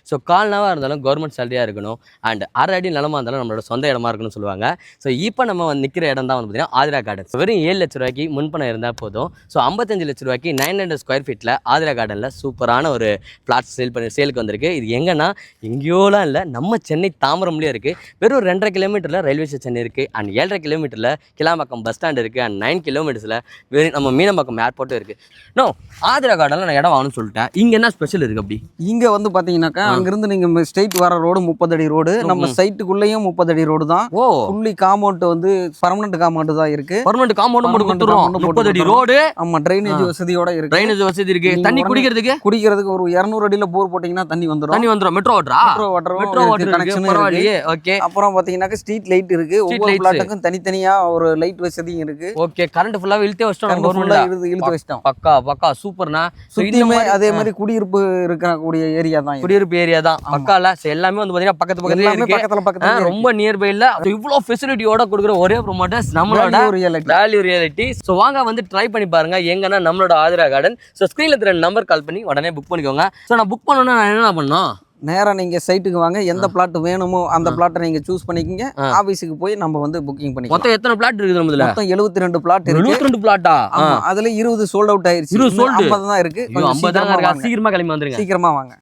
So கால்னாவாக இருந்தாலும் government சேலரியாக இருக்கணும் and 6 அடி நிலமா இருந்தாலும் நம்மளோட சொந்த இடமா இருக்குன்னு சொல்லுவாங்க. ஸோ இப்போ நம்ம நிற்கிற இடம் தான் வந்து பார்த்தீங்கன்னா ஆதிரா கார்டன்ஸ். வெறும் 7 லட்ச ரூபாய்க்கு முன்பணம் இருந்தால் போதும். ஸோ 55 லட்ச ரூபாய்க்கு 900 ஸ்கொயர் ஃபீட்டில் ஆதிரா கார்டனில் சூப்பரான ஒரு பிளாட் சேலுக்கு வந்திருக்கு. இது எங்கன்னா எங்கேயோலாம் இல்லை, நம்ம சென்னை தாம்பரம்லேயே இருக்குது. வெறும் 2.5 கிலோமீட்டரில் ரயில்வே ஸ்டேஷன் இருக்குது அண்ட் 7.5 கிலோமீட்டரில் கிளாம்பாக்கம் பஸ் ஸ்டாண்ட் இருக்குது அண்ட் 9 கிலோமீட்டர்ஸில் நம்ம மீனம்பாக்கம் ஏர்போர்ட்டும் இருக்குது. நோ ஆதிரா கார்டனில் நான் இடம் வாங்கணும்னு சொல்லிட்டேன். இங்கே என்ன ஸ்பெஷல் இருக்குது அப்படி? இங்கே வந்து பார்த்தீங்கன்னாக்கா அங்கேருந்து நீங்கள் ஸ்ட்ரெயிட் வர ரோடு 30 அடி ரோடு, நம்ம சைட்டுக்குள்ளேயும் 30 அடி ரோடு தான். ஓ, ஃபுல்லி காம்பவுண்ட் வந்து பர்மனன்ட் காம்பவுண்ட் தான் இருக்கு. பர்மனன்ட் காம்பவுண்ட் போட்டு கொடுத்துறோம். 30 அடி ரோடு. ஆமா, ட்ரைனேஜ் வசதியோட இருக்கு. ட்ரைனேஜ் வசதி இருக்கு. தண்ணி குடிக்கிறதுக்கு ஒரு 200 அடியில போர் போட்டீங்கன்னா தண்ணி வந்துரும். மெட்ரோ வாட்டர் கனெக்ஷன் இருக்கு. ஓகே. அப்புறம் பாத்தீங்கன்னா ஸ்ட்ரீட் லைட் இருக்கு. ஒவ்வொரு பிளாட்டுக்கும் தனித்தனியா ஒரு லைட் வசதியும் இருக்கு. ஓகே. கரண்ட் ஃபுல்லாவே இழுத்து வச்சிட்டோம். பக்கா சூப்பர்னா. சுத்தியுமே அதே மாதிரி குடியிருப்பு இருக்கக்கூடிய ஏரியா தான். குடியிருப்பு ஏரியா தான் பக்கால. எல்லாமே வந்து பாத்தீங்கன்னா பக்கத்துல ரொம்ப நியர்பைல இவ்ளோ ஃபெசிலிட்டியோட கொடுக்குற ஒரே ப்ரோமோட்டர்ஸ் நம்மளோட வேல்யூ ரியாலிட்டி. சோ வாங்க வந்து ட்ரை பண்ணி பாருங்க எங்கன்னா நம்மளோட ஆதிரா கார்டன். சோ ஸ்கிரீன்ல தெரிய நம்பர் கால் பண்ணி உடனே புக் பண்ணிக்கோங்க. சோ நான் புக் பண்ணனும்னா நான் என்ன பண்ணனும்? நேரா நீங்க சைட்டுக்கு வாங்க. எந்த பிளாட் வேணுமோ அந்த பிளாட்டை நீங்க சூஸ் பண்ணிக்கங்க. ஆபீஸ்க்கு போய் நம்ம வந்து புக்கிங் பண்ணிக்கலாம். மொத்தம் எத்தனை பிளாட் இருக்குது நம்மதுல? மொத்தம் 72 பிளாட் இருக்கு. 72 பிளாட்டா? ஆமா, அதுல 20 சோல்ட் அவுட் ஆயிருச்சு. 20 சோல்ட். 50 தான் இருக்கு. 50 தான் இருக்கு. சீக்கிரமா கிளம்பி வந்துருங்க. சீக்கிரமா வாங்க.